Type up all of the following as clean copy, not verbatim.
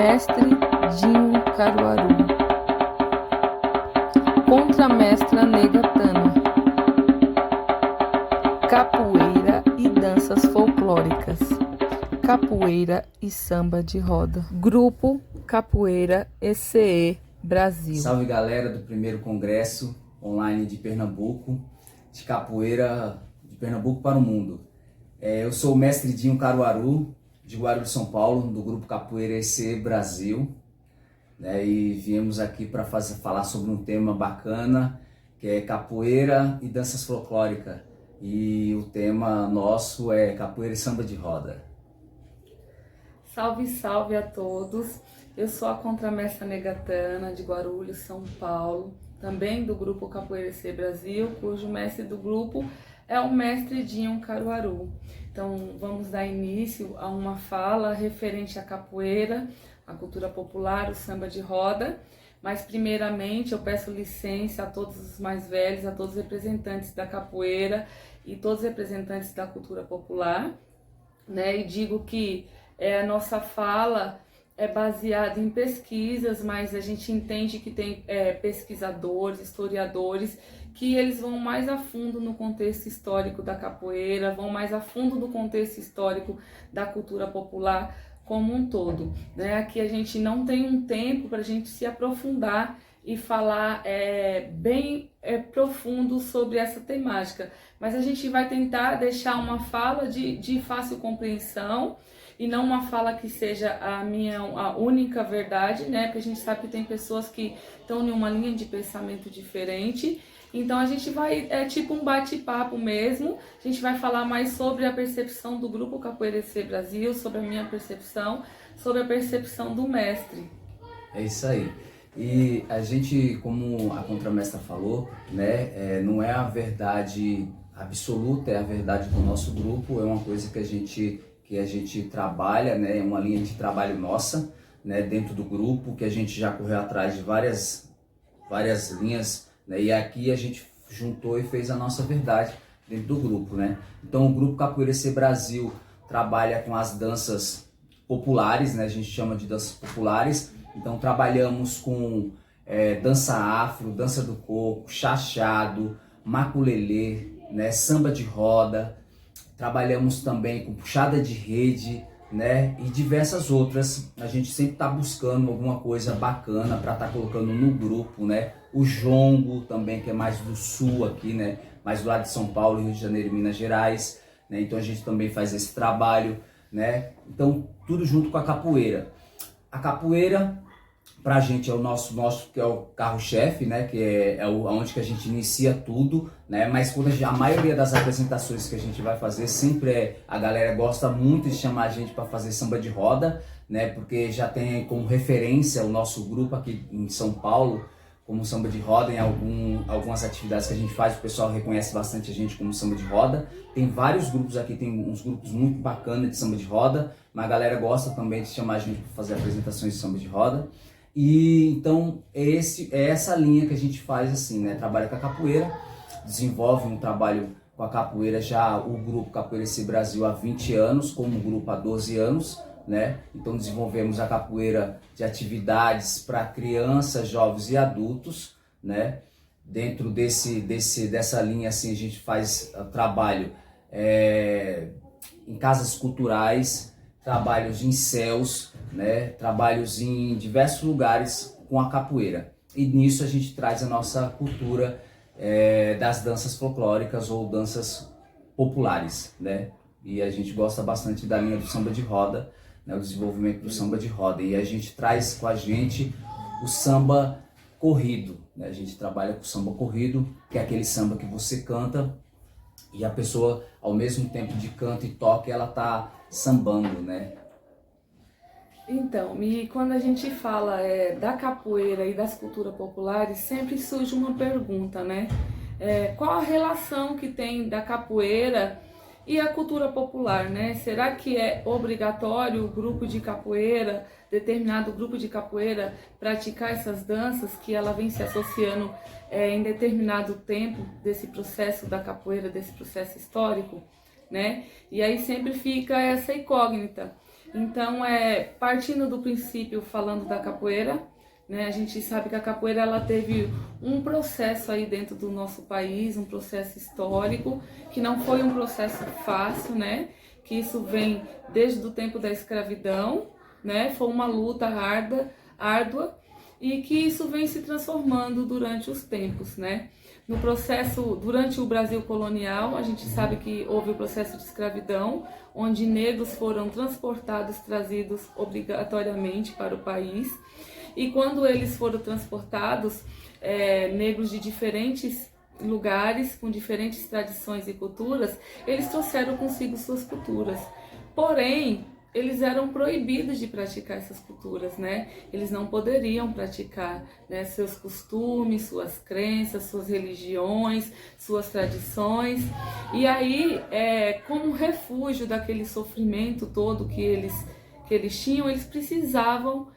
Mestre Dinho Caruaru. Contramestra Nega Tana. Capoeira e danças folclóricas. Capoeira e samba de roda. Grupo Capoeira ECE Brasil. Salve galera do primeiro congresso online de Pernambuco, de capoeira de Pernambuco para o mundo. Eu sou o mestre Dinho Caruaru, de Guarulhos, São Paulo, do grupo Capoeira ECE Brasil, né, e viemos aqui para falar sobre um tema bacana, que é capoeira e danças folclóricas. E o tema nosso é capoeira e samba de roda. Salve, salve a todos! Eu sou a contramestra Nega Tana, de Guarulhos, São Paulo, também do grupo Capoeira ECE Brasil, cujo mestre do grupo é o mestre Dinho Caruaru. Então vamos dar início a uma fala referente à capoeira, à cultura popular, o samba de roda. Mas primeiramente eu peço licença a todos os mais velhos, a todos os representantes da capoeira e todos os representantes da cultura popular, né? E digo que a nossa fala é baseada em pesquisas, mas a gente entende que tem pesquisadores, historiadores, que eles vão mais a fundo no contexto histórico da capoeira, vão mais a fundo no contexto histórico da cultura popular como um todo, né? Aqui a gente não tem um tempo para a gente se aprofundar e falar bem profundo sobre essa temática, mas a gente vai tentar deixar uma fala de fácil compreensão e não uma fala que seja a única verdade, né? Porque a gente sabe que tem pessoas que estão em uma linha de pensamento diferente. Então a gente vai, tipo um bate-papo mesmo, a gente vai falar mais sobre a percepção do Grupo Capoeira ECE Brasil, sobre a minha percepção, sobre a percepção do mestre. É isso aí. E a gente, como a contramestra falou, né, não é a verdade absoluta, é a verdade do nosso grupo, é uma coisa que a gente trabalha, né, é uma linha de trabalho nossa, né, dentro do grupo, que a gente já correu atrás de várias linhas, né, e aqui a gente juntou e fez a nossa verdade dentro do grupo, né. Então o grupo Capoeira ECE Brasil trabalha com as danças populares, né, a gente chama de danças populares. Então trabalhamos com dança afro, dança do coco, chachado, maculelê, né, samba de roda. Trabalhamos também com puxada de rede, né, e diversas outras. A gente sempre está buscando alguma coisa bacana para estar colocando no grupo, né. O jongo também, que é mais do sul aqui, né, mais do lado de São Paulo, Rio de Janeiro e Minas Gerais, né. Então a gente também faz esse trabalho, né. Então tudo junto com a capoeira. A capoeira, pra gente, é o nosso que é o carro-chefe, né? Que é onde que a gente inicia tudo, né? Mas quando a maioria das apresentações que a gente vai fazer, sempre a galera gosta muito de chamar a gente para fazer samba de roda, né? Porque já tem como referência o nosso grupo aqui em São Paulo, como samba de roda, em algumas atividades que a gente faz, o pessoal reconhece bastante a gente como samba de roda. Tem vários grupos aqui, tem uns grupos muito bacanas de samba de roda, mas a galera gosta também de chamar a gente para fazer apresentações de samba de roda. E então é essa linha que a gente faz assim, né? Trabalha com a capoeira, desenvolve um trabalho com a capoeira, já o grupo Capoeira ECE Brasil há 20 anos, como grupo há 12 anos, né? Então desenvolvemos a capoeira de atividades para crianças, jovens e adultos, né? Dentro dessa linha assim, a gente faz trabalho em casas culturais, trabalhos em céus, né? Trabalhos em diversos lugares com a capoeira. E nisso a gente traz a nossa cultura das danças folclóricas ou danças populares, né? E a gente gosta bastante da linha do samba de roda, né? O desenvolvimento do samba de roda. E a gente traz com a gente o samba corrido, né? A gente trabalha com o samba corrido, que é aquele samba que você canta e a pessoa, ao mesmo tempo de canto e toque, ela tá sambando, né? Então, e quando a gente fala da capoeira e das culturas populares, sempre surge uma pergunta, né? Qual a relação que tem da capoeira e a cultura popular, né? Será que é obrigatório o grupo de capoeira, determinado grupo de capoeira, praticar essas danças que ela vem se associando em determinado tempo desse processo da capoeira, desse processo histórico, né? E aí sempre fica essa incógnita. Então, partindo do princípio, falando da capoeira, né, a gente sabe que a capoeira ela teve um processo aí dentro do nosso país, um processo histórico, que não foi um processo fácil, né, que isso vem desde o tempo da escravidão, né, foi uma luta árdua, e que isso vem se transformando durante os tempos, né. No processo, durante o Brasil colonial, a gente sabe que houve o processo de escravidão, onde negros foram transportados, trazidos obrigatoriamente para o país. E quando eles foram transportados, negros de diferentes lugares, com diferentes tradições e culturas, eles trouxeram consigo suas culturas. Porém, eles eram proibidos de praticar essas culturas, né? Eles não poderiam praticar, né, seus costumes, suas crenças, suas religiões, suas tradições. E aí, como refúgio daquele sofrimento todo que eles tinham, eles precisavam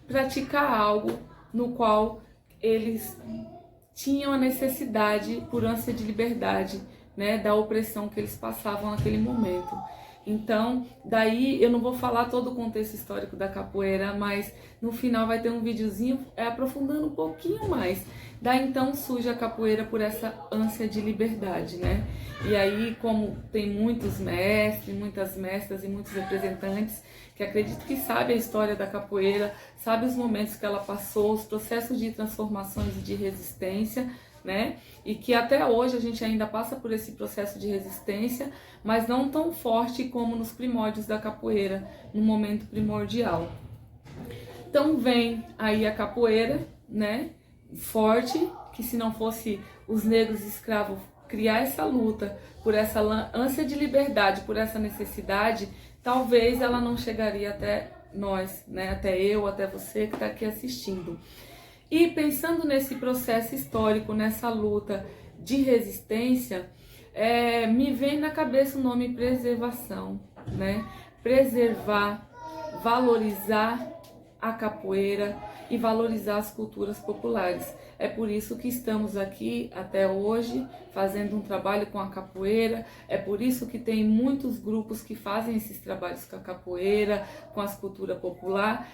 praticar algo no qual eles tinham a necessidade, por ânsia de liberdade, né, da opressão que eles passavam naquele momento. Então, daí eu não vou falar todo o contexto histórico da capoeira, mas no final vai ter um videozinho aprofundando um pouquinho mais. Daí então surge a capoeira por essa ânsia de liberdade, né? E aí, como tem muitos mestres, muitas mestras e muitos representantes que acredito que sabe a história da capoeira, sabe os momentos que ela passou, os processos de transformações e de resistência, né? E que até hoje a gente ainda passa por esse processo de resistência, mas não tão forte como nos primórdios da capoeira, no momento primordial. Então vem aí a capoeira, né? Forte, que se não fosse os negros escravos criar essa luta por essa ânsia de liberdade, por essa necessidade, talvez ela não chegaria até nós, né? Até eu, até você que está aqui assistindo. E pensando nesse processo histórico, nessa luta de resistência, me vem na cabeça o nome preservação, né? Preservar, valorizar a capoeira e valorizar as culturas populares. É por isso que estamos aqui até hoje fazendo um trabalho com a capoeira, é por isso que tem muitos grupos que fazem esses trabalhos com a capoeira, com a cultura popular,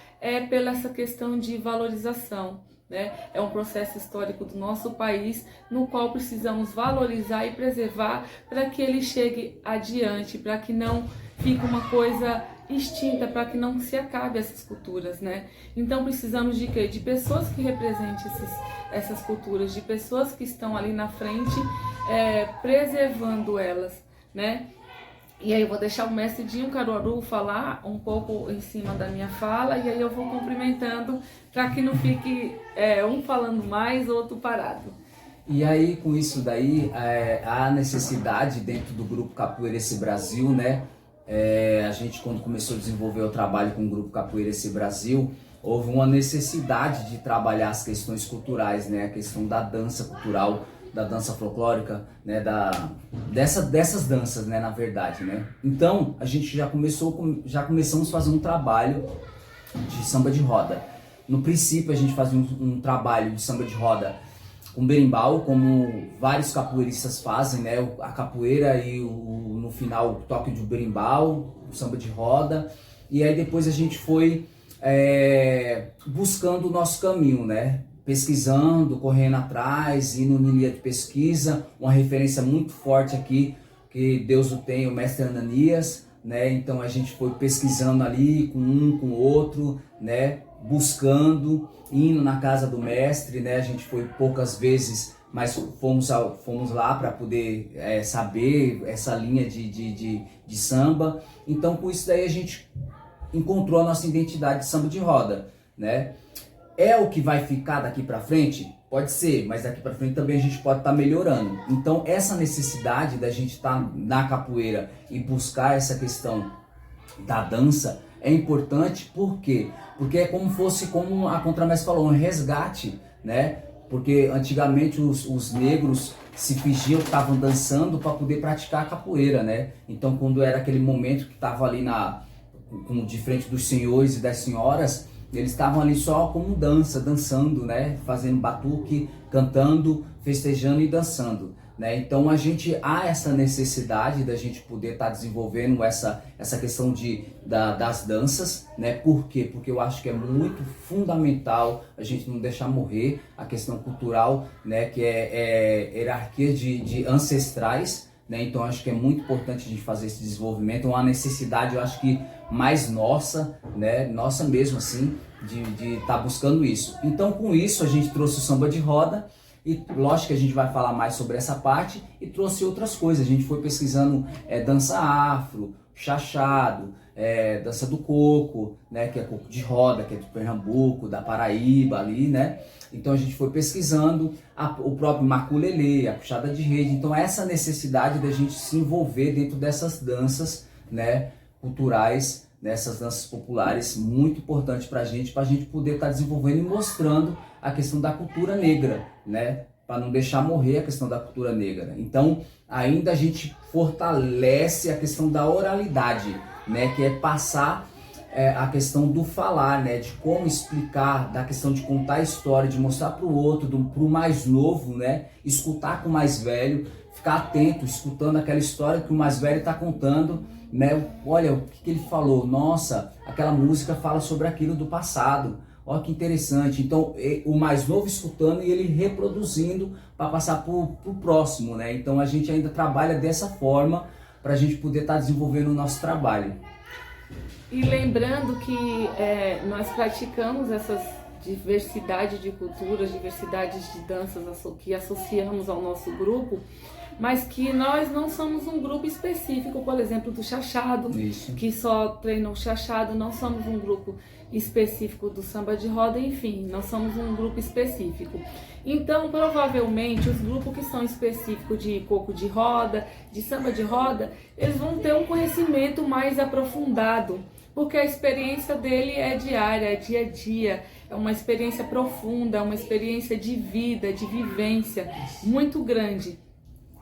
pela essa questão de valorização. Né? É um processo histórico do nosso país no qual precisamos valorizar e preservar para que ele chegue adiante, para que não fique uma coisa extinta, para que não se acabe essas culturas, né? Então precisamos de quê? De pessoas que representem essas culturas, de pessoas que estão ali na frente preservando elas, né? E aí eu vou deixar o mestre Dinho Caruaru falar um pouco em cima da minha fala, e aí eu vou cumprimentando para que não fique um falando mais, outro parado. E aí com isso daí, a necessidade dentro do grupo Capoeira-se Brasil, né? A gente quando começou a desenvolver o trabalho com o grupo Capoeira-se Brasil, houve uma necessidade de trabalhar as questões culturais, né? A questão da dança cultural, da dança folclórica, né, dessas danças, né, na verdade, né. Então a gente já começamos a fazer um trabalho de samba de roda. No princípio a gente fazia um trabalho de samba de roda com berimbau, como vários capoeiristas fazem, né, a capoeira e no final o toque de berimbau, o samba de roda, e aí depois a gente foi buscando o nosso caminho, né, pesquisando, correndo atrás, indo em linha de pesquisa, uma referência muito forte aqui, que Deus o tem, o mestre Ananias, né? Então a gente foi pesquisando ali com um, com o outro, né? Buscando, indo na casa do mestre, né? A gente foi poucas vezes, mas fomos lá para poder saber essa linha de samba. Então com isso daí a gente encontrou a nossa identidade de samba de roda, né? É o que vai ficar daqui para frente? Pode ser, mas daqui para frente também a gente pode estar melhorando. Então essa necessidade da gente estar na capoeira e buscar essa questão da dança é importante, por quê? Porque é como a Contramestre falou, um resgate, né? Porque antigamente os negros se fingiam que estavam dançando para poder praticar a capoeira, né? Então quando era aquele momento que estava ali de frente dos senhores e das senhoras, eles estavam ali só como dançando, né? Fazendo batuque, cantando, festejando e dançando. né? Então a gente há essa necessidade da gente poder estar desenvolvendo essa questão das danças, né? Por quê? Porque eu acho que é muito fundamental a gente não deixar morrer a questão cultural, né? Que é hierarquia de ancestrais, né? Então acho que é muito importante a gente fazer esse desenvolvimento, é uma necessidade, eu acho que mais nossa, né? Nossa mesmo assim, de estar buscando isso. Então com isso a gente trouxe o samba de roda. E lógico que a gente vai falar mais sobre essa parte e trouxe outras coisas. A gente foi pesquisando dança afro, chachado, dança do coco, né, que é coco de roda, que é de Pernambuco, da Paraíba ali, né? Então a gente foi pesquisando o próprio maculelê, a puxada de rede. Então essa necessidade da gente se envolver dentro dessas danças, né, culturais, nessas danças populares, muito importante para a gente poder estar desenvolvendo e mostrando a questão da cultura negra, né? Para não deixar morrer a questão da cultura negra. Então, ainda a gente fortalece a questão da oralidade, né? Que é passar a questão do falar, né? De como explicar, da questão de contar a história, de mostrar para o outro, para o mais novo, né? Escutar com o mais velho, ficar atento, escutando aquela história que o mais velho está contando, né? Olha, o que ele falou? Nossa, aquela música fala sobre aquilo do passado. Olha que interessante. Então, o mais novo escutando e ele reproduzindo para passar para o próximo, né? Então, a gente ainda trabalha dessa forma para a gente poder estar desenvolvendo o nosso trabalho. E lembrando que nós praticamos essas diversidade de culturas, diversidades de danças que associamos ao nosso grupo, mas que nós não somos um grupo específico, por exemplo, do chachado, Isso. Que só treina o chachado, não somos um grupo específico do samba de roda, enfim, nós somos um grupo específico. Então, provavelmente, os grupos que são específicos de coco de roda, de samba de roda, eles vão ter um conhecimento mais aprofundado, porque a experiência dele é diária, é dia a dia, é uma experiência profunda, é uma experiência de vida, de vivência muito grande,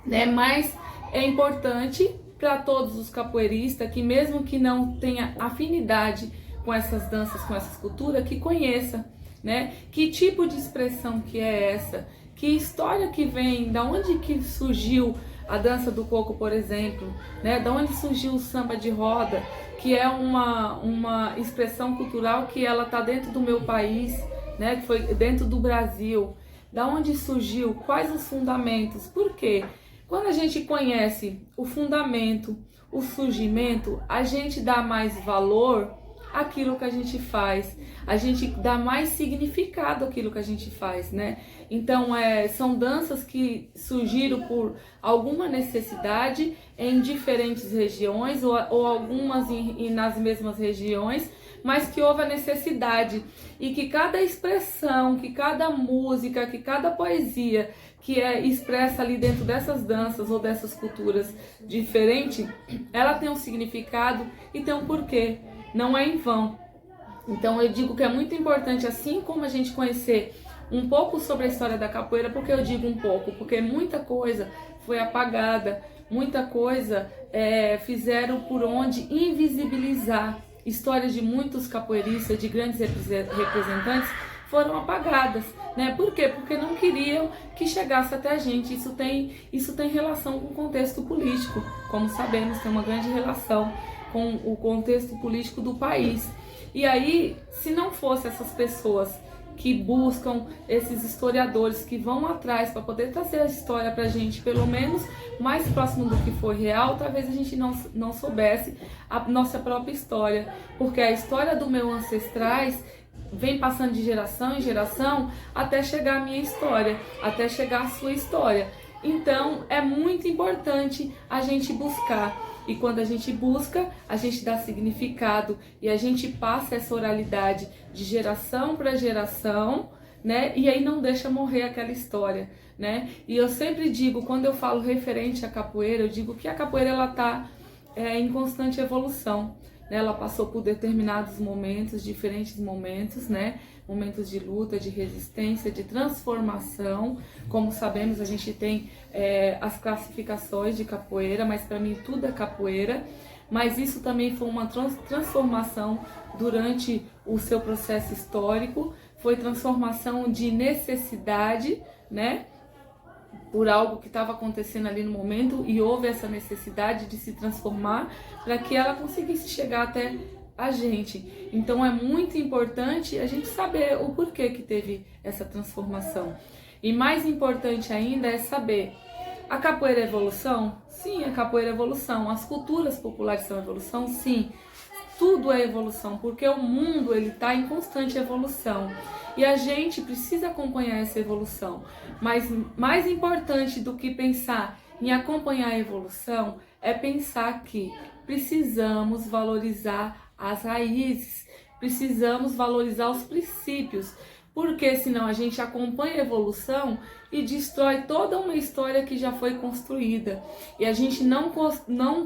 né? Mas é importante para todos os capoeiristas que, mesmo que não tenha afinidade com essas danças, com essas culturas, que conheça, né? Que tipo de expressão que é essa? Que história que vem? Da onde que surgiu a dança do coco, por exemplo, né? Da onde surgiu o samba de roda, que é uma expressão cultural que ela está dentro do meu país, né? Que foi dentro do Brasil. Da onde surgiu? Quais os fundamentos? Por quê? Quando a gente conhece o fundamento, o surgimento, a gente dá mais valor àquilo que a gente faz, a gente dá mais significado àquilo que a gente faz, né? Então, são danças que surgiram por alguma necessidade em diferentes regiões ou algumas nas mesmas regiões, mas que houve a necessidade e que cada expressão, que cada música, que cada poesia que é expressa ali dentro dessas danças ou dessas culturas diferentes, ela tem um significado e tem um porquê, não é em vão. Então eu digo que é muito importante, assim como a gente conhecer um pouco sobre a história da capoeira, porque eu digo um pouco, porque muita coisa foi apagada, muita coisa fizeram por onde invisibilizar. Histórias de muitos capoeiristas, de grandes representantes, foram apagadas, né? Por quê? Porque não queriam que chegasse até a gente. Isso tem relação com o contexto político, como sabemos, tem uma grande relação com o contexto político do país. E aí, se não fosse essas pessoas que buscam, esses historiadores que vão atrás para poder trazer a história para a gente, pelo menos mais próximo do que foi real, talvez a gente não soubesse a nossa própria história, porque a história dos meus ancestrais vem passando de geração em geração até chegar a minha história, até chegar a sua história. Então é muito importante a gente buscar. E quando a gente busca, a gente dá significado e a gente passa essa oralidade de geração para geração, né? E aí não deixa morrer aquela história, né? E eu sempre digo, quando eu falo referente à capoeira, eu digo que a capoeira ela tá em constante evolução, né? Ela passou por determinados momentos, diferentes momentos, né? Momentos de luta, de resistência, de transformação. Como sabemos, a gente tem as classificações de capoeira, mas para mim tudo é capoeira. Mas isso também foi uma transformação durante o seu processo histórico, foi transformação de necessidade, né? por algo que estava acontecendo ali no momento e houve essa necessidade de se transformar para que ela conseguisse chegar até a gente. Então é muito importante a gente saber o porquê que teve essa transformação. E mais importante ainda é saber: a capoeira é evolução? Sim, a capoeira é evolução. As culturas populares são evolução? Sim. Tudo é evolução, porque o mundo ele está em constante evolução. E a gente precisa acompanhar essa evolução. Mas mais importante do que pensar em acompanhar a evolução é pensar que precisamos valorizar as raízes, precisamos valorizar os princípios, porque senão a gente acompanha a evolução e destrói toda uma história que já foi construída. E a gente não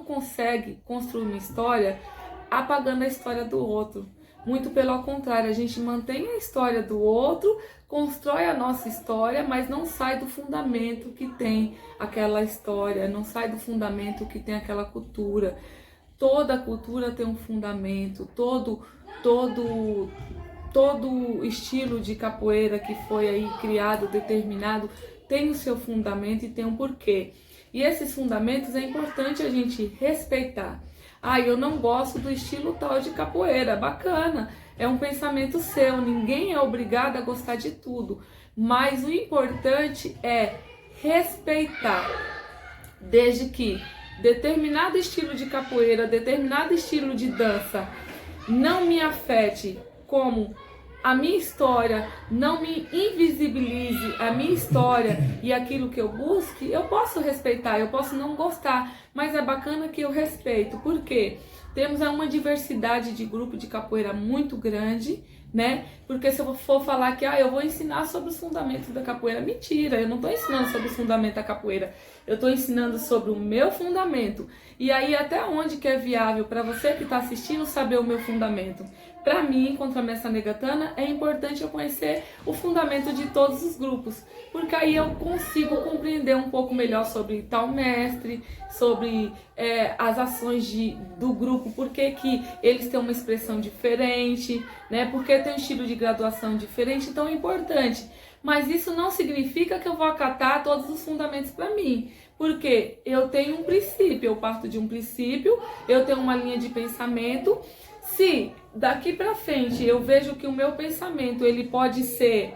consegue construir uma história apagando a história do outro. Muito pelo contrário, a gente mantém a história do outro, constrói a nossa história, mas não sai do fundamento que tem aquela história, não sai do fundamento que tem aquela cultura. Toda cultura tem um fundamento, todo estilo de capoeira que foi aí criado, determinado, tem o seu fundamento e tem um porquê. E esses fundamentos é importante a gente respeitar. Eu não gosto do estilo tal de capoeira, bacana, é um pensamento seu, ninguém é obrigado a gostar de tudo, mas o importante é respeitar, desde que determinado estilo de capoeira, determinado estilo de dança não me afete como a minha história, não me invisibilize a minha história e aquilo que eu busque, eu posso respeitar, eu posso não gostar, mas é bacana que eu respeito. Por quê? Temos uma diversidade de grupo de capoeira muito grande, né? Porque se eu for falar que eu vou ensinar sobre os fundamentos da capoeira, mentira, eu não estou ensinando sobre os fundamentos da capoeira, eu estou ensinando sobre o meu fundamento. E aí até onde que é viável para você que está assistindo saber o meu fundamento? Para mim, Contramestra Negatana, é importante eu conhecer o fundamento de todos os grupos, porque aí eu consigo compreender um pouco melhor sobre tal mestre, sobre as ações do grupo, por que eles têm uma expressão diferente, né? Porque tem um estilo de graduação diferente, então é importante. Mas isso não significa que eu vou acatar todos os fundamentos para mim, porque eu tenho um princípio, eu parto de um princípio, eu tenho uma linha de pensamento. Se daqui para frente eu vejo que o meu pensamento ele pode ser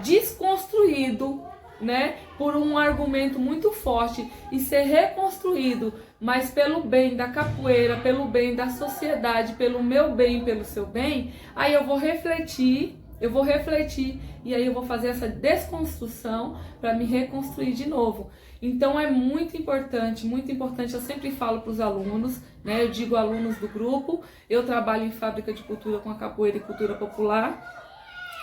desconstruído, né, por um argumento muito forte e ser reconstruído, mas pelo bem da capoeira, pelo bem da sociedade, pelo meu bem, pelo seu bem, aí eu vou refletir e aí eu vou fazer essa desconstrução para me reconstruir de novo. Então é muito importante, eu sempre falo para os alunos, né? Eu digo alunos do grupo, eu trabalho em fábrica de cultura com a capoeira e cultura popular,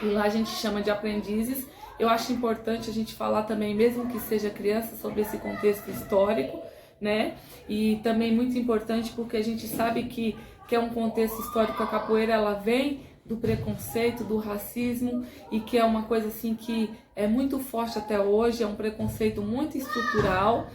e lá a gente chama de aprendizes. Eu acho importante a gente falar também, mesmo que seja criança, sobre esse contexto histórico, né? E também muito importante porque a gente sabe que é um contexto histórico, a capoeira ela vem do preconceito, do racismo, e que é uma coisa assim que é muito forte até hoje, é um preconceito muito estrutural,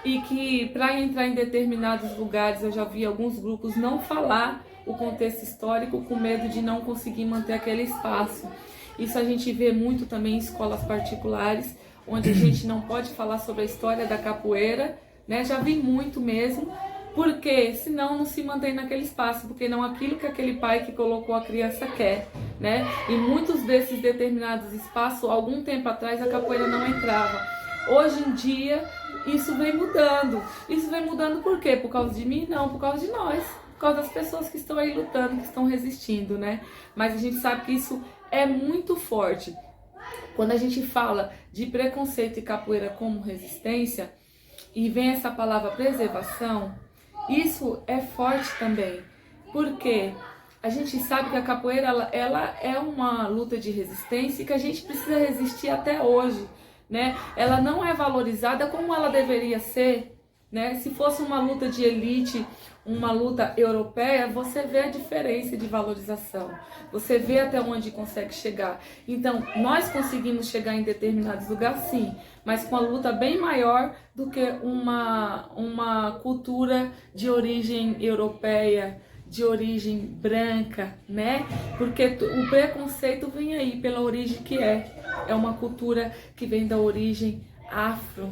e que para entrar em determinados lugares eu já vi alguns grupos não falar o contexto histórico com medo de não conseguir manter aquele espaço. Isso a gente vê muito também em escolas particulares, onde a gente não pode falar sobre a história da capoeira, né? Já vi muito mesmo, porque senão não se mantém naquele espaço, porque não aquilo que aquele pai que colocou a criança quer, né? E muitos desses determinados espaços, algum tempo atrás a capoeira não entrava. Hoje em dia isso vem mudando. Isso vem mudando por quê? Por causa de mim? Não, por causa de nós. Por causa das pessoas que estão aí lutando, que estão resistindo, né? Mas a gente sabe que isso é muito forte. Quando a gente fala de preconceito e capoeira como resistência, e vem essa palavra preservação, isso é forte também, porque a gente sabe que a capoeira ela é uma luta de resistência e que a gente precisa resistir até hoje, né? Ela não é valorizada como ela deveria ser, né? Se fosse uma luta de elite, uma luta europeia, você vê a diferença de valorização, você vê até onde consegue chegar. Então, nós conseguimos chegar em determinados lugares, sim, mas com a luta bem maior do que uma cultura de origem europeia, de origem branca, né? Porque o preconceito vem aí pela origem que é uma cultura que vem da origem afro,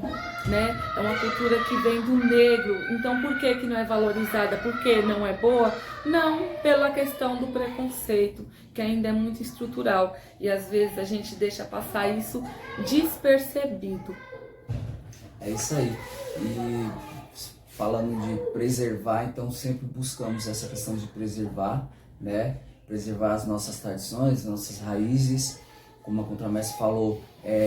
né? É uma cultura que vem do negro. Então por que não é valorizada? Porque não é boa? Não, pela questão do preconceito, que ainda é muito estrutural e às vezes a gente deixa passar isso despercebido. É isso aí. E falando de preservar, então sempre buscamos essa questão de preservar, né? Preservar as nossas tradições, nossas raízes. Como a Contramestre falou,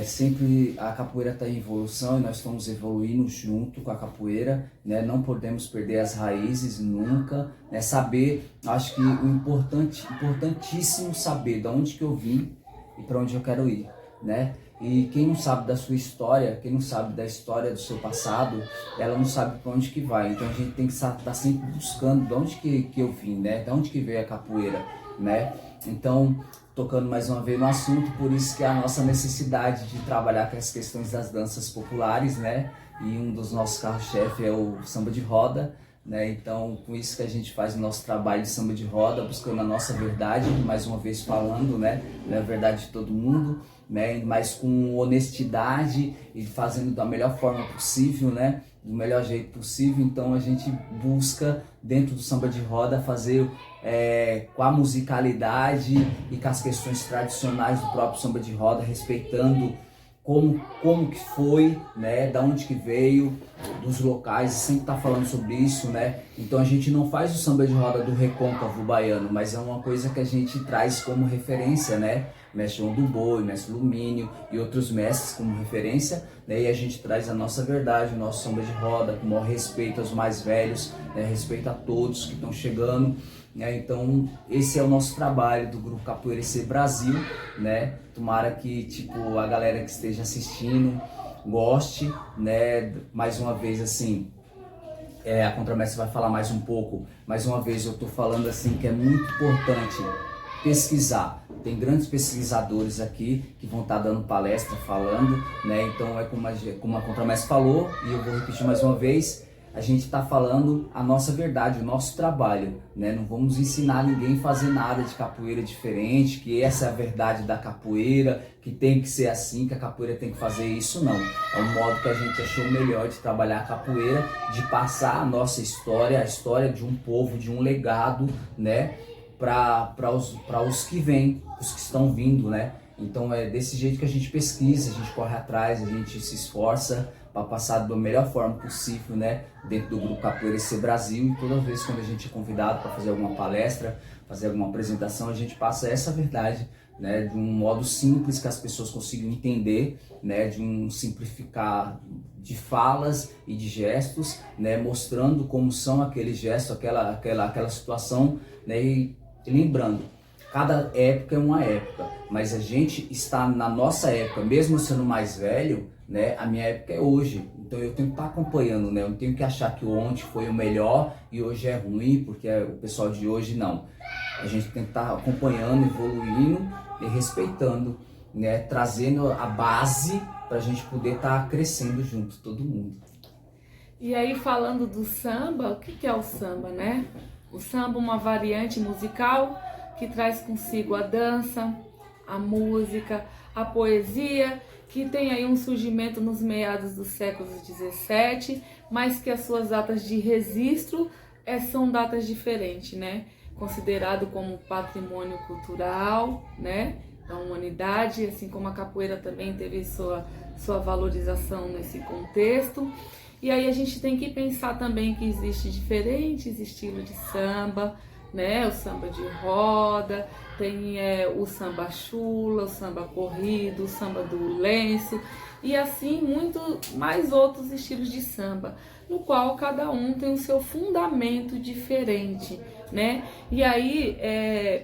sempre a capoeira está em evolução e nós estamos evoluindo junto com a capoeira, né? Não podemos perder as raízes nunca, né? Saber, acho que o importantíssimo saber de onde que eu vim e para onde eu quero ir, né? E quem não sabe da sua história, quem não sabe da história do seu passado, ela não sabe para onde que vai. Então a gente tem que estar sempre buscando de onde que eu vim, né? De onde que veio a capoeira, né? Então, tocando mais uma vez no assunto, por isso que é a nossa necessidade de trabalhar com as questões das danças populares, né? E um dos nossos carros-chefe é o samba de roda, né? Então, com isso que a gente faz o nosso trabalho de samba de roda, buscando a nossa verdade, mais uma vez falando, né? A verdade de todo mundo, né? Mas com honestidade e fazendo da melhor forma possível, né? Do melhor jeito possível. Então a gente busca dentro do samba de roda fazer com a musicalidade e com as questões tradicionais do próprio samba de roda, respeitando como que foi, né, da onde que veio, dos locais, sempre tá falando sobre isso, né? Então a gente não faz o samba de roda do recôncavo baiano, mas é uma coisa que a gente traz como referência, né? Mestre João do Boi, Mestre Lumínio e outros mestres como referência, né? E a gente traz a nossa verdade, o nosso samba de roda, com o maior respeito aos mais velhos, né? Respeito a todos que estão chegando, né? Então esse é o nosso trabalho do Grupo Capoeira EC Brasil, né? Tomara que tipo, a galera que esteja assistindo goste, né? Mais uma vez assim, a Contramestre vai falar mais um pouco, mais uma vez eu estou falando assim que é muito importante pesquisar. Tem grandes pesquisadores aqui que vão estar dando palestra, falando, né? Então é como a Contramestre falou, e eu vou repetir mais uma vez, a gente está falando a nossa verdade, o nosso trabalho, né? Não vamos ensinar ninguém a fazer nada de capoeira diferente, que essa é a verdade da capoeira, que tem que ser assim, que a capoeira tem que fazer isso, não. É um modo que a gente achou melhor de trabalhar a capoeira, de passar a nossa história, a história de um povo, de um legado, né? Para os que vêm, os que estão vindo, né? Então é desse jeito que a gente pesquisa, a gente corre atrás, a gente se esforça para passar da melhor forma possível, né? Dentro do Grupo Capoeira EC Brasil, e toda vez quando a gente é convidado para fazer alguma palestra, fazer alguma apresentação, a gente passa essa verdade, né? De um modo simples que as pessoas consigam entender, né? De um simplificar de falas e de gestos, né? Mostrando como são aqueles gestos, aquela situação, né? E lembrando, cada época é uma época, mas a gente está na nossa época, mesmo sendo mais velho, né? A minha época é hoje, então eu tenho que estar acompanhando, né? Eu não tenho que achar que ontem foi o melhor e hoje é ruim, porque o pessoal de hoje não. A gente tem que estar acompanhando, evoluindo e respeitando, né? Trazendo a base para a gente poder estar crescendo junto, todo mundo. E aí, falando do samba, o que é o samba, né? O samba é uma variante musical que traz consigo a dança, a música, a poesia, que tem aí um surgimento nos meados do século XVII, mas que as suas datas de registro são datas diferentes, né? Considerado como patrimônio cultural, né, da humanidade, assim como a capoeira também teve sua valorização nesse contexto. E aí a gente tem que pensar também que existe diferentes estilos de samba, né? O samba de roda, tem o samba chula, o samba corrido, o samba do lenço e assim muito mais outros estilos de samba, no qual cada um tem o seu fundamento diferente, né? E aí,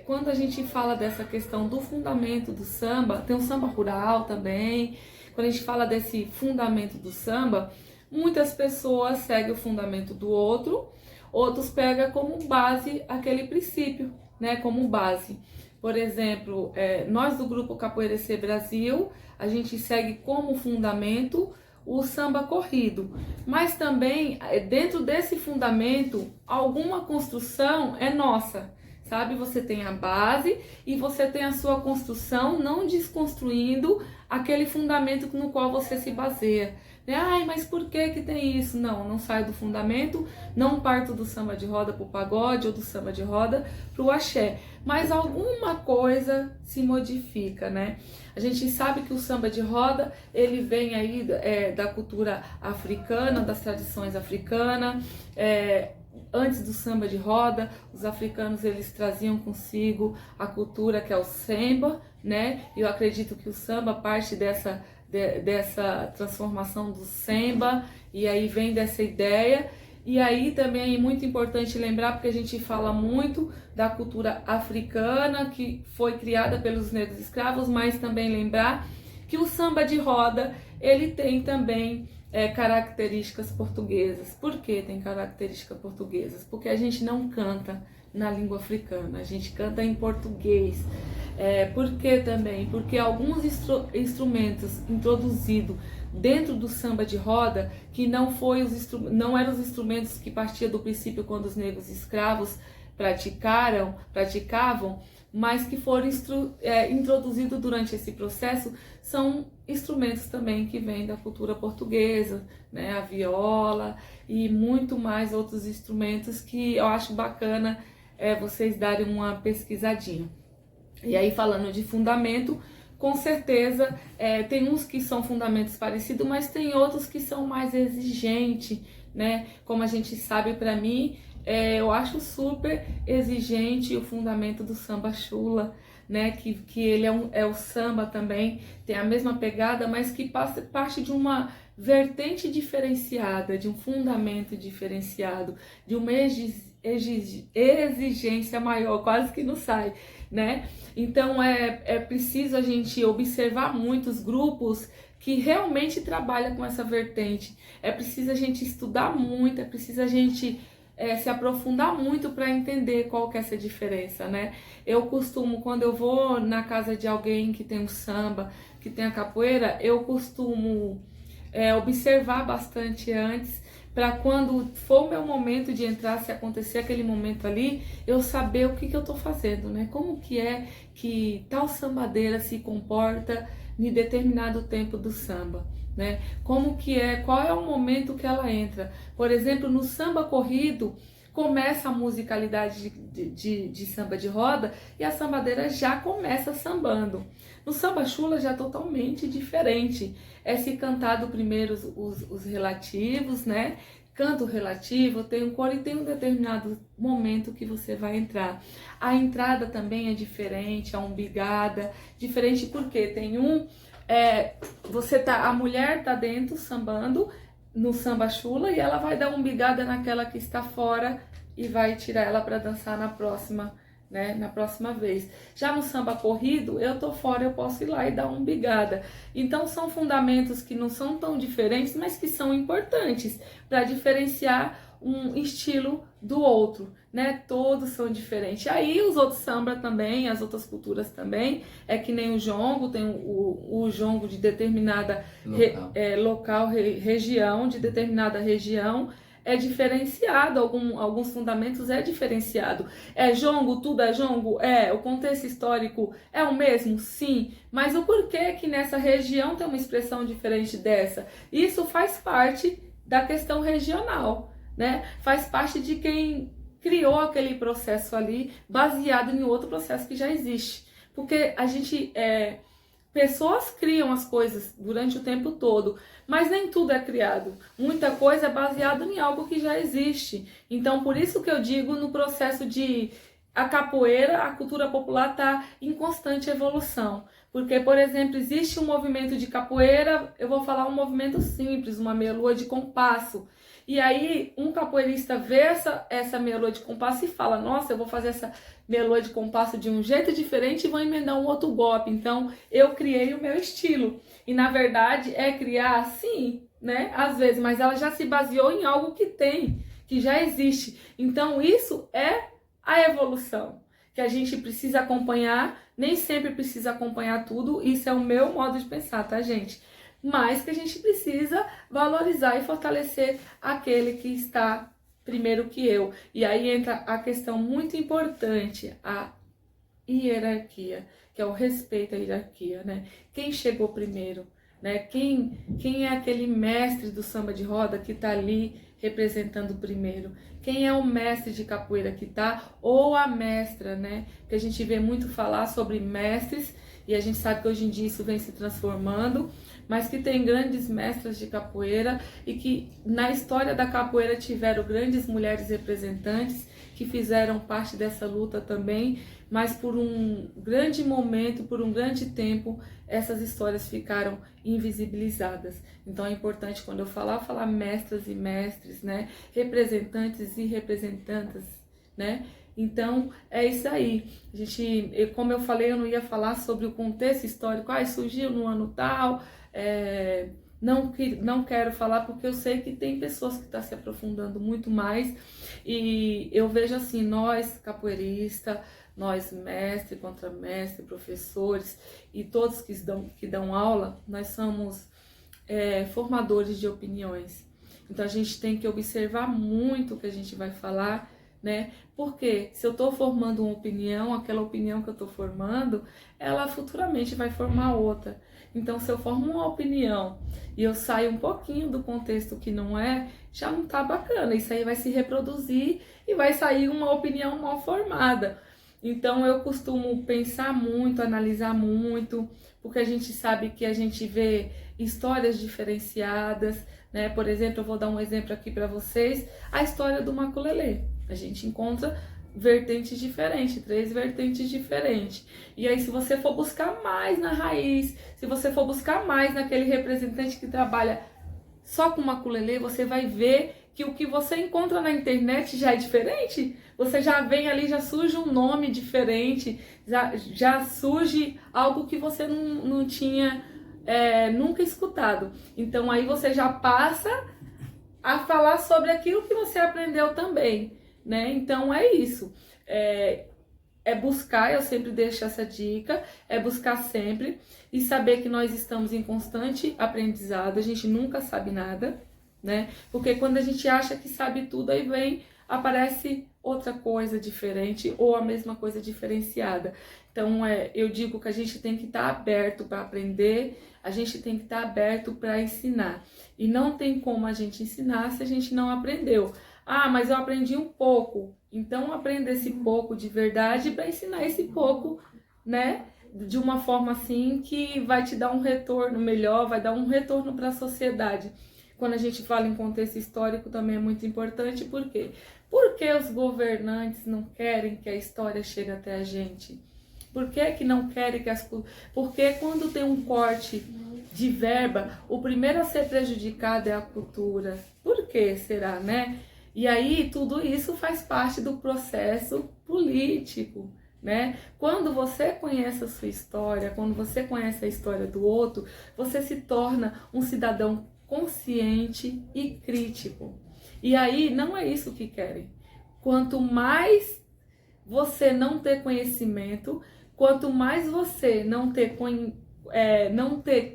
quando a gente fala dessa questão do fundamento do samba, tem o samba rural também. Quando a gente fala desse fundamento do samba, muitas pessoas seguem o fundamento do outro, outros pegam como base aquele princípio, né? Como base. Por exemplo, nós do Grupo Capoeira EC Brasil, a gente segue como fundamento o samba corrido, mas também dentro desse fundamento alguma construção é nossa, sabe? Você tem a base e você tem a sua construção, não desconstruindo aquele fundamento no qual você se baseia. Ai, mas por que que tem isso? Não saio do fundamento, não parto do samba de roda pro pagode ou do samba de roda pro axé, mas alguma coisa se modifica, né? A gente sabe que o samba de roda, ele vem aí da cultura africana, das tradições africanas. Antes do samba de roda, os africanos eles traziam consigo a cultura que é o samba, né? E eu acredito que o samba parte dessa transformação do samba, e aí vem dessa ideia. E aí também é muito importante lembrar, porque a gente fala muito da cultura africana que foi criada pelos negros escravos, mas também lembrar que o samba de roda ele tem também características portuguesas. Por que tem características portuguesas? Porque a gente não canta na língua africana, a gente canta em português. Por que também? Porque alguns instrumentos introduzidos dentro do samba de roda, que não eram os instrumentos que partiam do princípio quando os negros escravos praticavam, mas que foram introduzidos durante esse processo, são instrumentos também que vêm da cultura portuguesa, né? A viola e muito mais outros instrumentos que eu acho bacana vocês darem uma pesquisadinha. E aí, falando de fundamento, com certeza tem uns que são fundamentos parecidos, mas tem outros que são mais exigentes, né? Como a gente sabe, para mim, eu acho super exigente o fundamento do samba chula, né? Que ele é o samba também, tem a mesma pegada, mas que parte de uma vertente diferenciada, de um fundamento diferenciado, de uma exigência maior, quase que não sai, né? Então é preciso a gente observar muitos grupos que realmente trabalham com essa vertente. É preciso a gente estudar muito, é preciso a gente se aprofundar muito para entender qual que é essa diferença, né? Eu costumo, quando eu vou na casa de alguém que tem um samba, que tem a capoeira, eu costumo observar bastante antes, para quando for o meu momento de entrar, se acontecer aquele momento ali, eu saber o que eu estou fazendo, né? Como que é que tal sambadeira se comporta em determinado tempo do samba, né? Qual é o momento que ela entra. Por exemplo, no samba corrido, começa a musicalidade de samba de roda e a sambadeira já começa sambando. No samba chula já é totalmente diferente. É se cantado primeiro os relativos, né? Canto relativo, tem um coro e tem um determinado momento que você vai entrar. A entrada também é diferente, a umbigada, diferente porque tem a mulher tá dentro sambando no samba chula e ela vai dar umbigada naquela que está fora e vai tirar ela para dançar na próxima, né, na próxima vez. Já no samba corrido, eu tô fora, eu posso ir lá e dar uma umbigada. Então são fundamentos que não são tão diferentes, mas que são importantes para diferenciar um estilo do outro, né? Todos são diferentes. Aí os outros samba também, as outras culturas também, é que nem o jongo, tem o jongo de determinada local, região, de determinada região, é diferenciado, alguns fundamentos é diferenciado. É jongo, tudo é jongo? O contexto histórico é o mesmo? Sim, mas o porquê que nessa região tem uma expressão diferente dessa? Isso faz parte da questão regional, né? Faz parte de quem criou aquele processo ali, baseado em outro processo que já existe. Porque a gente... pessoas criam as coisas durante o tempo todo, mas nem tudo é criado. Muita coisa é baseada em algo que já existe. Então, por isso que eu digo no processo de a capoeira, a cultura popular está em constante evolução. Porque, por exemplo, existe um movimento de capoeira, eu vou falar um movimento simples, uma meia-lua de compasso. E aí, um capoeirista vê essa meia-lua de compasso e fala, nossa, eu vou fazer essa meia-lua de compasso de um jeito diferente e vou emendar um outro golpe. Então, eu criei o meu estilo. E, na verdade, criar sim, né? Às vezes, mas ela já se baseou em algo que já existe. Então, isso é a evolução, que a gente precisa acompanhar, nem sempre precisa acompanhar tudo, isso é o meu modo de pensar, tá, gente? Mas que a gente precisa valorizar e fortalecer aquele que está primeiro que eu. E aí entra a questão muito importante, a hierarquia, que é o respeito à hierarquia, né? Quem chegou primeiro, né? Quem é aquele mestre do samba de roda que tá ali representando primeiro? Quem é o mestre de capoeira que tá? Ou a mestra, né? Que a gente vê muito falar sobre mestres, e a gente sabe que hoje em dia isso vem se transformando, mas que tem grandes mestras de capoeira e que na história da capoeira tiveram grandes mulheres representantes que fizeram parte dessa luta também, mas por um grande momento, por um grande tempo, essas histórias ficaram invisibilizadas. Então é importante, quando eu falar mestras e mestres, né? Representantes e representantes, né? Então é isso aí. A gente, como eu falei, eu não ia falar sobre o contexto histórico, surgiu no ano tal, não quero falar porque eu sei que tem pessoas que estão se aprofundando muito mais, e eu vejo assim, nós capoeiristas, nós mestre, contramestre, professores e todos que dão aula, nós somos formadores de opiniões. Então a gente tem que observar muito o que a gente vai falar, né? Porque se eu estou formando uma opinião, aquela opinião que eu estou formando, ela futuramente vai formar outra. Então, se eu formo uma opinião e eu saio um pouquinho do contexto que não é, já não tá bacana. Isso aí vai se reproduzir e vai sair uma opinião mal formada. Então, eu costumo pensar muito, analisar muito, porque a gente sabe que a gente vê histórias diferenciadas, né? Por exemplo, eu vou dar um exemplo aqui para vocês, a história do maculelê. A gente encontra vertentes diferentes, 3 vertentes diferentes. E aí, se você for buscar mais na raiz, se você for buscar mais naquele representante que trabalha só com maculelê, você vai ver que o que você encontra na internet já é diferente. Você já vem ali, já surge um nome diferente, já surge algo que você não tinha nunca escutado. Então aí você já passa a falar sobre aquilo que você aprendeu também, né? Então é isso. É buscar, eu sempre deixo essa dica, é buscar sempre e saber que nós estamos em constante aprendizado, a gente nunca sabe nada, né? Porque quando a gente acha que sabe tudo, aí aparece outra coisa diferente ou a mesma coisa diferenciada. Então eu digo que a gente tem que estar aberto para aprender, a gente tem que estar aberto para ensinar. E não tem como a gente ensinar se a gente não aprendeu. Mas eu aprendi um pouco. Então aprenda esse pouco de verdade para ensinar esse pouco, né? De uma forma assim que vai te dar um retorno melhor, vai dar um retorno para a sociedade. Quando a gente fala em contexto histórico também é muito importante, por quê? Porque os governantes não querem que a história chegue até a gente? Por que não querem que Porque quando tem um corte de verba, o primeiro a ser prejudicado é a cultura. Por que será, né? E aí tudo isso faz parte do processo político, né? Quando você conhece a sua história, quando você conhece a história do outro, você se torna um cidadão consciente e crítico. E aí não é isso que querem. Quanto mais você não ter conhecimento, quanto mais você não ter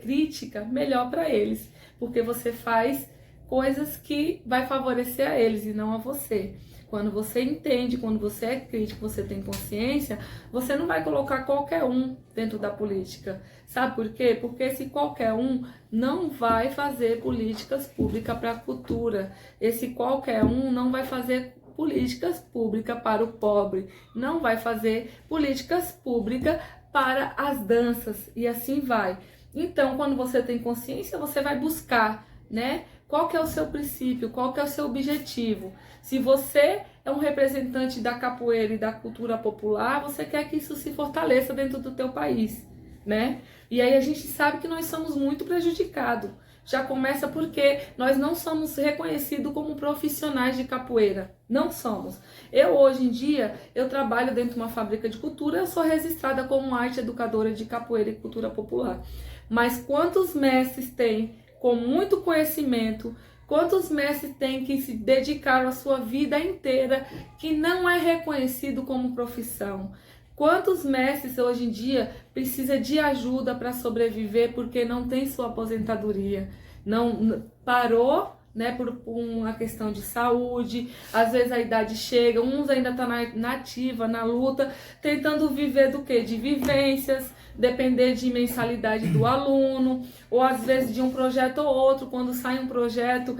crítica, melhor para eles, porque você faz coisas que vai favorecer a eles e não a você. Quando você entende, quando você é crítico, você tem consciência, você não vai colocar qualquer um dentro da política. Sabe por quê? Porque esse qualquer um não vai fazer políticas públicas para a cultura. Esse qualquer um não vai fazer políticas públicas para o pobre. Não vai fazer políticas públicas para as danças e assim vai. Então, quando você tem consciência, você vai buscar, né? Qual que é o seu princípio? Qual que é o seu objetivo? Se você é um representante da capoeira e da cultura popular, você quer que isso se fortaleça dentro do teu país, né? E aí a gente sabe que nós somos muito prejudicados. Já começa porque nós não somos reconhecidos como profissionais de capoeira. Não somos. Eu, hoje em dia, eu trabalho dentro de uma fábrica de cultura, eu sou registrada como arte educadora de capoeira e cultura popular. Mas quantos mestres tem com muito conhecimento, quantos mestres têm que se dedicaram a sua vida inteira que não é reconhecido como profissão? Quantos mestres hoje em dia precisam de ajuda para sobreviver porque não tem sua aposentadoria? Não parou né, por uma questão de saúde, às vezes a idade chega, uns ainda tá na ativa, na luta, tentando viver do quê? De vivências, depender de mensalidade do aluno, ou às vezes de um projeto ou outro, quando sai um projeto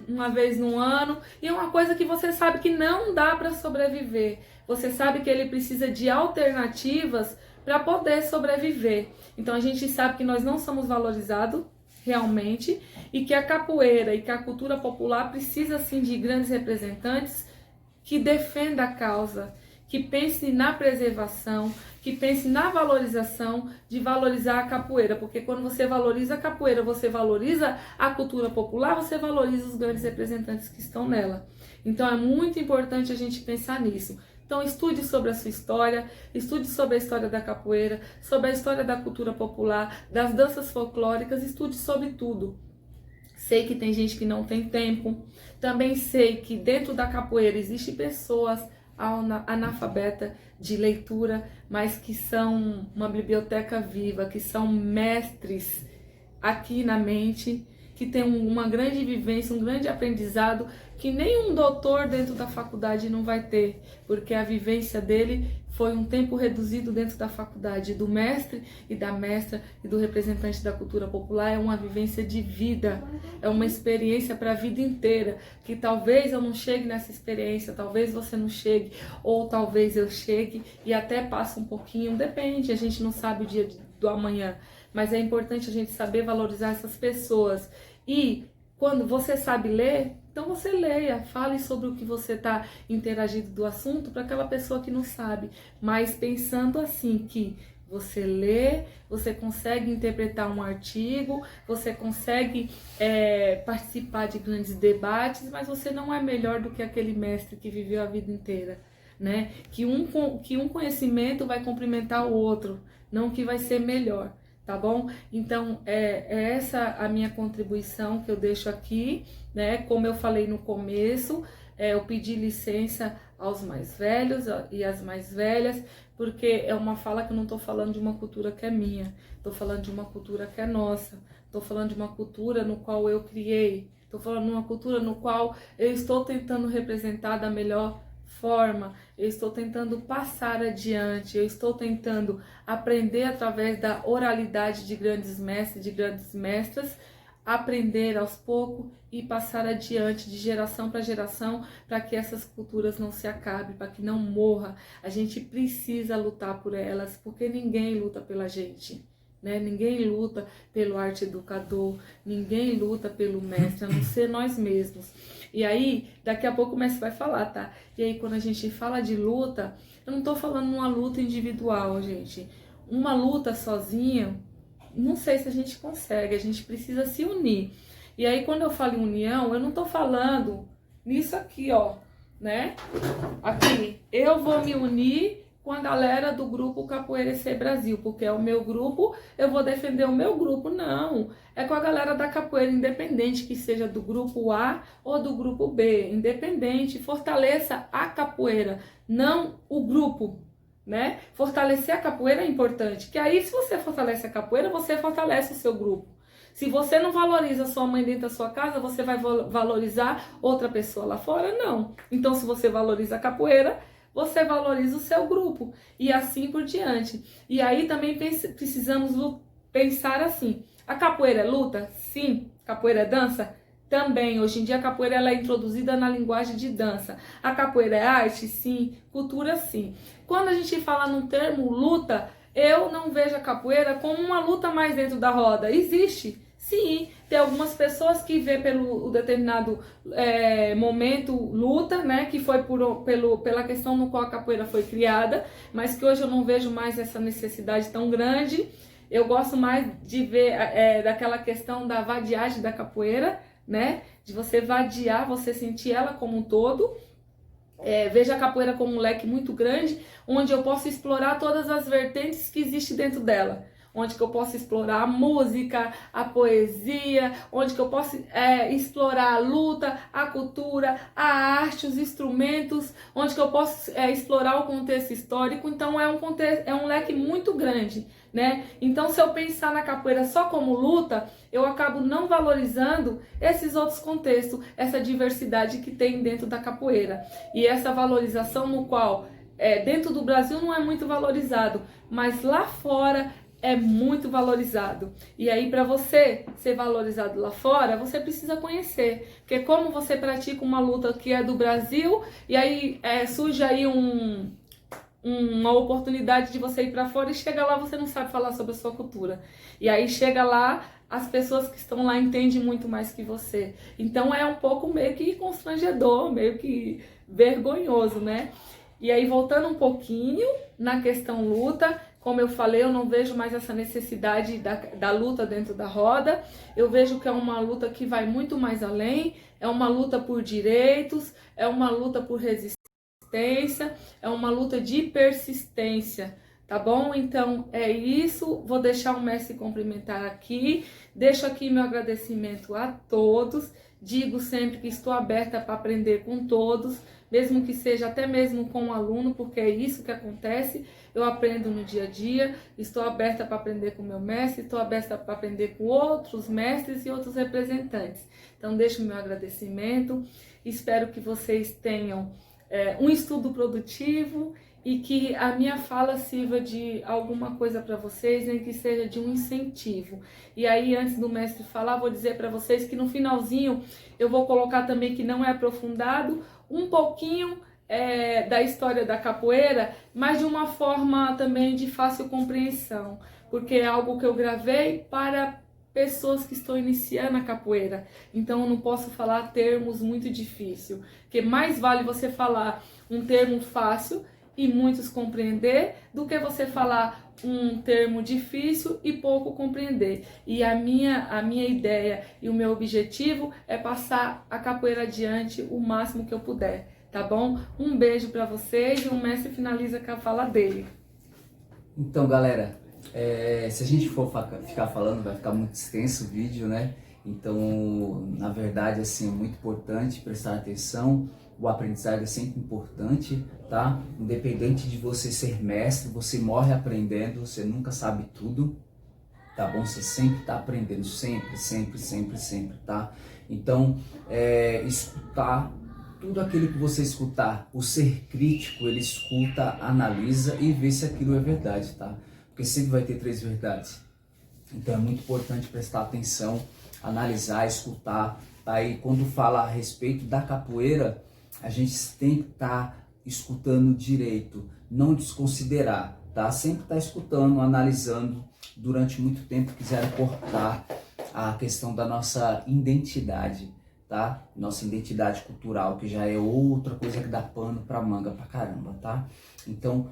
uma vez no ano, e é uma coisa que você sabe que não dá para sobreviver, você sabe que ele precisa de alternativas para poder sobreviver. Então a gente sabe que nós não somos valorizados realmente, e que a capoeira e que a cultura popular precisa sim de grandes representantes que defendam a causa, que pensem na preservação, que pensem na valorização, de valorizar a capoeira, porque quando você valoriza a capoeira, você valoriza a cultura popular, você valoriza os grandes representantes que estão nela. Então é muito importante a gente pensar nisso. Então estude sobre a sua história, estude sobre a história da capoeira, sobre a história da cultura popular, das danças folclóricas, estude sobre tudo. Sei que tem gente que não tem tempo, também sei que dentro da capoeira existem pessoas analfabetas de leitura, mas que são uma biblioteca viva, que são mestres aqui na mente, que tem uma grande vivência, um grande aprendizado, que nenhum doutor dentro da faculdade não vai ter, porque a vivência dele foi um tempo reduzido dentro da faculdade. Do mestre e da mestra e do representante da cultura popular é uma vivência de vida, é uma experiência para a vida inteira, que talvez eu não chegue nessa experiência, talvez você não chegue, ou talvez eu chegue e até passe um pouquinho, depende, a gente não sabe o dia do amanhã, mas é importante a gente saber valorizar essas pessoas. E quando você sabe ler, então você leia, fale sobre o que você está interagindo do assunto para aquela pessoa que não sabe, mas pensando assim que você lê, você consegue interpretar um artigo, você consegue participar de grandes debates, mas você não é melhor do que aquele mestre que viveu a vida inteira, né? Que um conhecimento vai complementar o outro, não que vai ser melhor. Tá bom? Então, é essa a minha contribuição que eu deixo aqui, né? Como eu falei no começo, eu pedi licença aos mais velhos e às mais velhas, porque é uma fala que eu não estou falando de uma cultura que é minha, estou falando de uma cultura que é nossa, estou falando de uma cultura no qual eu criei, estou falando de uma cultura no qual eu estou tentando representar da melhor forma, eu estou tentando passar adiante, eu estou tentando aprender através da oralidade de grandes mestres, de grandes mestras, aprender aos poucos e passar adiante de geração para geração, para que essas culturas não se acabem, para que não morra. A gente precisa lutar por elas, porque ninguém luta pela gente, né? Ninguém luta pelo arte educador, ninguém luta pelo mestre, a não ser nós mesmos. E aí, daqui a pouco o mestre vai falar, tá? E aí, quando a gente fala de luta, eu não tô falando uma luta individual, gente. Uma luta sozinha, não sei se a gente consegue, a gente precisa se unir. E aí, quando eu falo em união, eu não tô falando nisso aqui, ó, né? Aqui, eu vou me unir com a galera do grupo Capoeira EC Brasil, porque é o meu grupo, eu vou defender o meu grupo. Não, é com a galera da capoeira, independente que seja do grupo A ou do grupo B, independente, fortaleça a capoeira, não o grupo, né? Fortalecer a capoeira é importante, que aí se você fortalece a capoeira, você fortalece o seu grupo. Se você não valoriza a sua mãe dentro da sua casa, você vai valorizar outra pessoa lá fora? Não. Então, se você valoriza a capoeira, você valoriza o seu grupo e assim por diante. E aí também precisamos pensar assim, a capoeira é luta? Sim. Capoeira é dança? Também. Hoje em dia a capoeira ela é introduzida na linguagem de dança. A capoeira é arte? Sim. Cultura? Sim. Quando a gente fala no termo luta, eu não vejo a capoeira como uma luta mais dentro da roda. Existe. Sim, tem algumas pessoas que vê pelo determinado momento luta, né, que foi pela questão no qual a capoeira foi criada, mas que hoje eu não vejo mais essa necessidade tão grande. Eu gosto mais de ver daquela questão da vadiagem da capoeira, né, de você vadiar, você sentir ela como um todo. Vejo a capoeira como um leque muito grande, onde eu posso explorar todas as vertentes que existem dentro dela, onde que eu posso explorar a música, a poesia, onde que eu posso explorar a luta, a cultura, a arte, os instrumentos, onde que eu posso explorar o contexto histórico. Então é um leque muito grande, né? Então, se eu pensar na capoeira só como luta, eu acabo não valorizando esses outros contextos, essa diversidade que tem dentro da capoeira. E essa valorização no qual dentro do Brasil não é muito valorizado, mas lá fora é muito valorizado. E aí, para você ser valorizado lá fora, você precisa conhecer. Porque como você pratica uma luta que é do Brasil, e aí surge aí uma oportunidade de você ir para fora e chega lá, você não sabe falar sobre a sua cultura. E aí chega lá, as pessoas que estão lá entendem muito mais que você. Então é um pouco meio que constrangedor, meio que vergonhoso, né? E aí, voltando um pouquinho na questão luta, como eu falei, eu não vejo mais essa necessidade da luta dentro da roda. Eu vejo que é uma luta que vai muito mais além, é uma luta por direitos, é uma luta por resistência, é uma luta de persistência, tá bom? Então é isso, vou deixar o mestre cumprimentar aqui, deixo aqui meu agradecimento a todos, digo sempre que estou aberta para aprender com todos, mesmo que seja até mesmo com um aluno, porque é isso que acontece, eu aprendo no dia a dia, estou aberta para aprender com o meu mestre, estou aberta para aprender com outros mestres e outros representantes. Então deixo o meu agradecimento, espero que vocês tenham um estudo produtivo e que a minha fala sirva de alguma coisa para vocês, nem que seja de um incentivo. E aí, antes do mestre falar, vou dizer para vocês que no finalzinho eu vou colocar também, que não é aprofundado, um pouquinho da história da capoeira, mas de uma forma também de fácil compreensão, porque é algo que eu gravei para pessoas que estão iniciando a capoeira, então eu não posso falar termos muito difíceis, porque mais vale você falar um termo fácil e muitos compreender, do que você falar um termo difícil e pouco compreender. E a minha ideia e o meu objetivo é passar a capoeira adiante o máximo que eu puder, tá bom? Um beijo para vocês e o mestre finaliza com a fala dele. Então, galera, se a gente for ficar falando, vai ficar muito extenso o vídeo, né? Então, na verdade, assim, é muito importante prestar atenção. O aprendizado é sempre importante, tá? Independente de você ser mestre, você morre aprendendo, você nunca sabe tudo, tá bom? Você sempre tá aprendendo, sempre, sempre, sempre, sempre, tá? Então, escutar tudo aquilo que você escutar. O ser crítico, ele escuta, analisa e vê se aquilo é verdade, tá? Porque sempre vai ter 3 verdades. Então é muito importante prestar atenção, analisar, escutar, tá? E quando fala a respeito da capoeira, a gente tem que estar escutando direito, não desconsiderar, tá? Sempre estar escutando, analisando. Durante muito tempo quiseram cortar a questão da nossa identidade, tá? Nossa identidade cultural, que já é outra coisa que dá pano pra manga pra caramba, tá? Então,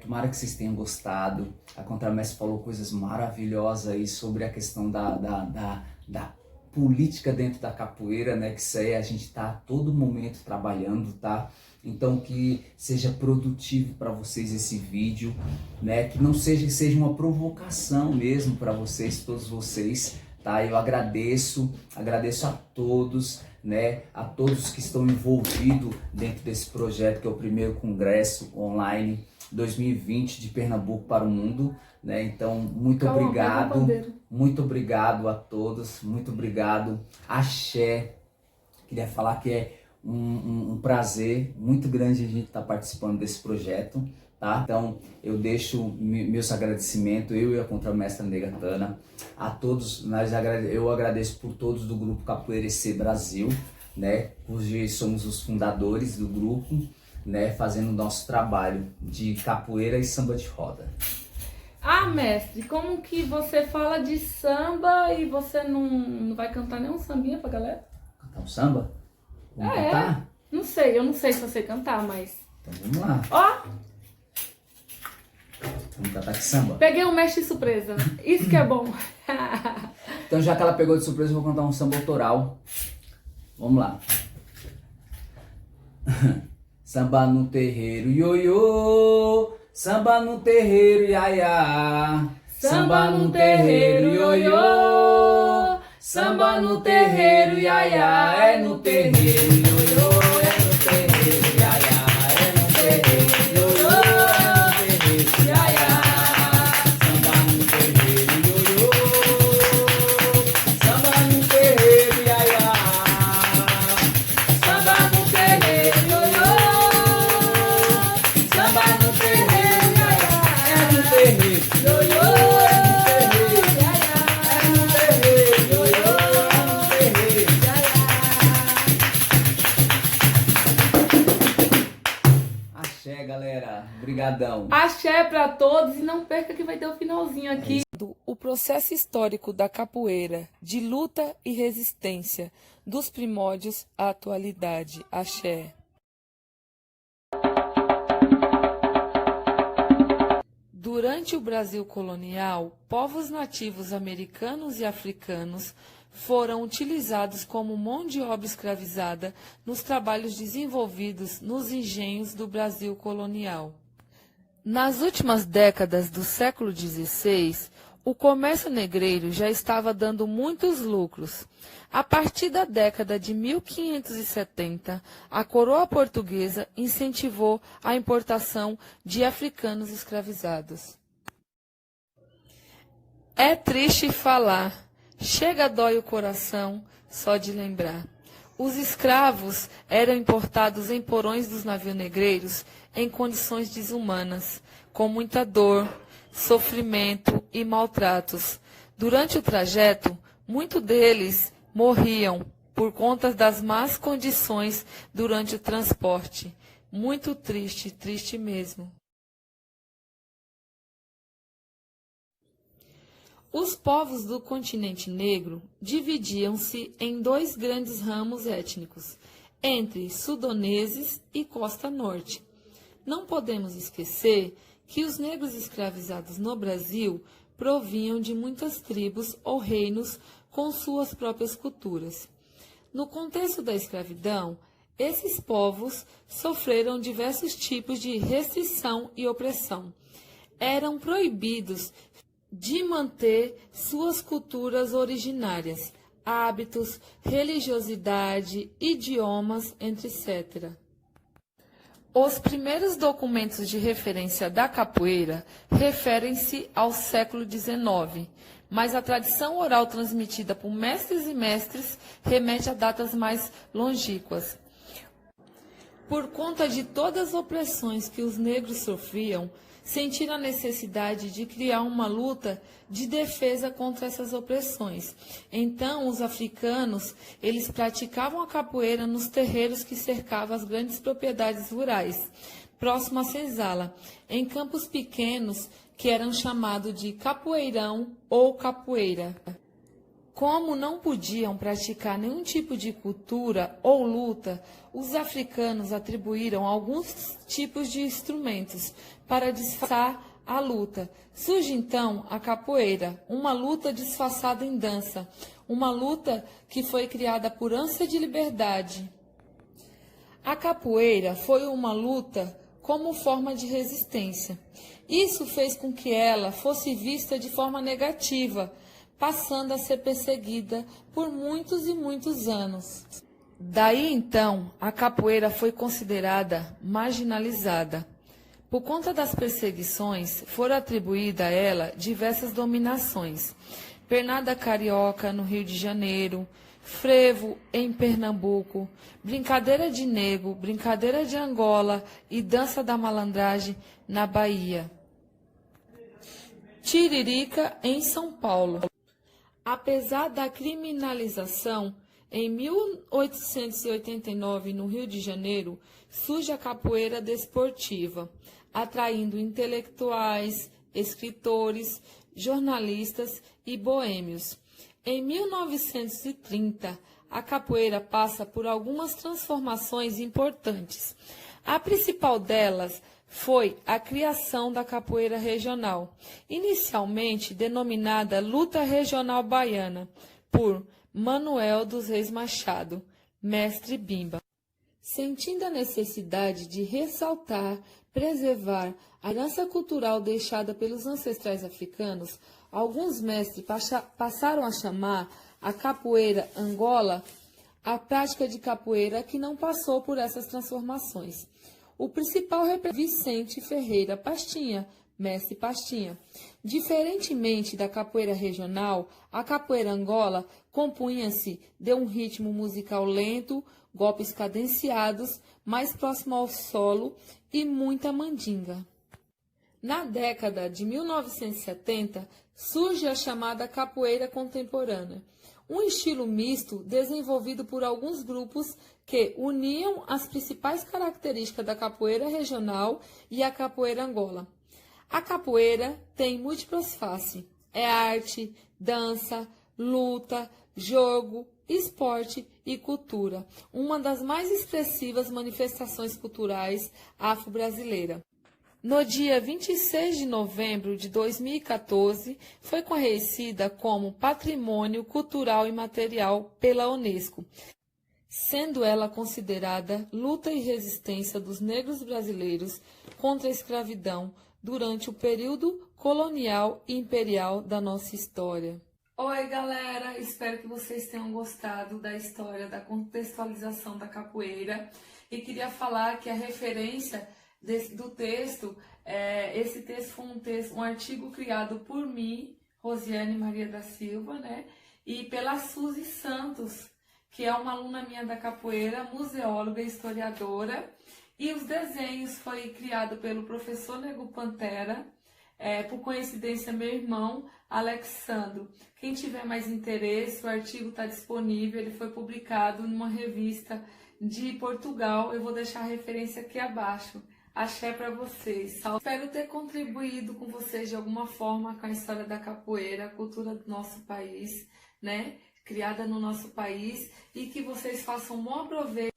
tomara que vocês tenham gostado. A Contramestre falou coisas maravilhosas aí sobre a questão da política dentro da capoeira, né? Que isso aí a gente tá a todo momento trabalhando, tá? Então que seja produtivo para vocês esse vídeo, né? Que não seja uma provocação mesmo para vocês, todos vocês, tá? Eu agradeço a todos, né? A todos que estão envolvidos dentro desse projeto, que é o primeiro congresso online 2020 de Pernambuco para o mundo, né? Então, muito obrigado a todos, muito obrigado. Axé, queria falar que é um prazer muito grande a gente estar participando desse projeto, tá? Então, eu deixo meus agradecimentos, eu e a Contramestra Negatana, a todos. Eu agradeço por todos do grupo Capoeira EC Brasil, né? Hoje somos os fundadores do grupo, né? Fazendo o nosso trabalho de capoeira e samba de roda. Ah, mestre, como que você fala de samba e você não vai cantar nenhum sambinha pra galera? Cantar um samba? Vamos cantar? Não sei, eu não sei se você cantar, mas... Então vamos lá. Ó! Vamos cantar que samba? Peguei um mestre de surpresa, isso que é bom. Então já que ela pegou de surpresa, eu vou cantar um samba autoral. Vamos lá. Samba no terreiro, ioiô. Samba no terreiro, iaiá. Samba no terreiro, ioiô. Samba no terreiro, iaiá. É no terreiro, ioiô. É no terreiro, iaiá. É no terreiro, ioiô. É no terreiro, iaiá. Samba no terreiro, ioiô. Samba no terreiro, iaiá. Samba no terreiro, ioiô. Samba no terreiro, iaiá. É no terreiro, ioiô. Axé, galera. Obrigadão. Axé para todos e não perca que vai ter o finalzinho aqui. O processo histórico da capoeira, de luta e resistência, dos primórdios à atualidade. Axé. Durante o Brasil colonial, povos nativos americanos e africanos foram utilizados como mão de obra escravizada nos trabalhos desenvolvidos nos engenhos do Brasil colonial. Nas últimas décadas do século XVI, o comércio negreiro já estava dando muitos lucros. A partir da década de 1570, a coroa portuguesa incentivou a importação de africanos escravizados. É triste falar, chega dói o coração só de lembrar. Os escravos eram importados em porões dos navios negreiros em condições desumanas, com muita dor, sofrimento e maltratos. Durante o trajeto, muitos deles morriam por conta das más condições durante o transporte. Muito triste, triste mesmo. Os povos do continente negro dividiam-se em dois grandes ramos étnicos, entre sudoneses e Costa Norte. Não podemos esquecer que os negros escravizados no Brasil provinham de muitas tribos ou reinos com suas próprias culturas. No contexto da escravidão, esses povos sofreram diversos tipos de restrição e opressão. Eram proibidos de manter suas culturas originárias, hábitos, religiosidade, idiomas, etc. Os primeiros documentos de referência da capoeira referem-se ao século XIX, mas a tradição oral transmitida por mestres e mestres remete a datas mais longínquas. Por conta de todas as opressões que os negros sofriam, sentiram a necessidade de criar uma luta de defesa contra essas opressões. Então, os africanos, eles praticavam a capoeira nos terreiros que cercavam as grandes propriedades rurais, próximo à senzala, em campos pequenos que eram chamados de capoeirão ou capoeira. Como não podiam praticar nenhum tipo de cultura ou luta, os africanos atribuíram alguns tipos de instrumentos para disfarçar a luta. Surge então a capoeira, uma luta disfarçada em dança, uma luta que foi criada por ânsia de liberdade. A capoeira foi uma luta como forma de resistência. Isso fez com que ela fosse vista de forma negativa, passando a ser perseguida por muitos e muitos anos. Daí então, a capoeira foi considerada marginalizada. Por conta das perseguições, foram atribuídas a ela diversas dominações. Pernada carioca no Rio de Janeiro, frevo em Pernambuco, brincadeira de nego, brincadeira de Angola e dança da malandragem na Bahia. Tiririca em São Paulo. Apesar da criminalização, em 1889, no Rio de Janeiro, surge a capoeira desportiva, atraindo intelectuais, escritores, jornalistas e boêmios. Em 1930, a capoeira passa por algumas transformações importantes. A principal delas foi a criação da capoeira regional, inicialmente denominada Luta Regional Baiana, por Manuel dos Reis Machado, mestre Bimba. Sentindo a necessidade de ressaltar preservar a herança cultural deixada pelos ancestrais africanos, alguns mestres passaram a chamar a capoeira Angola a prática de capoeira que não passou por essas transformações. O principal é Vicente Ferreira Pastinha, mestre Pastinha. Diferentemente da capoeira regional, a capoeira Angola compunha-se de um ritmo musical lento, golpes cadenciados, mais próximo ao solo e muita mandinga. Na década de 1970, surge a chamada capoeira contemporânea, um estilo misto desenvolvido por alguns grupos que uniam as principais características da capoeira regional e a capoeira Angola. A capoeira tem múltiplas faces. É arte, dança, luta, jogo, esporte e cultura, uma das mais expressivas manifestações culturais afro-brasileiras. No dia 26 de novembro de 2014, foi reconhecida como Patrimônio Cultural Imaterial pela Unesco, sendo ela considerada luta e resistência dos negros brasileiros contra a escravidão durante o período colonial e imperial da nossa história. Oi, galera! Espero que vocês tenham gostado da história, da contextualização da capoeira. E queria falar que a referência do texto, esse texto foi um artigo criado por mim, Rosiane Maria da Silva, né? E pela Suzy Santos, que é uma aluna minha da capoeira, museóloga e historiadora. E os desenhos foi criado pelo professor Nego Pantera, por coincidência meu irmão, Alexandro. Quem tiver mais interesse, o artigo está disponível, ele foi publicado numa revista de Portugal, eu vou deixar a referência aqui abaixo. Axé para vocês. Espero ter contribuído com vocês de alguma forma com a história da capoeira, a cultura do nosso país, né? Criada no nosso país, e que vocês façam um bom proveito.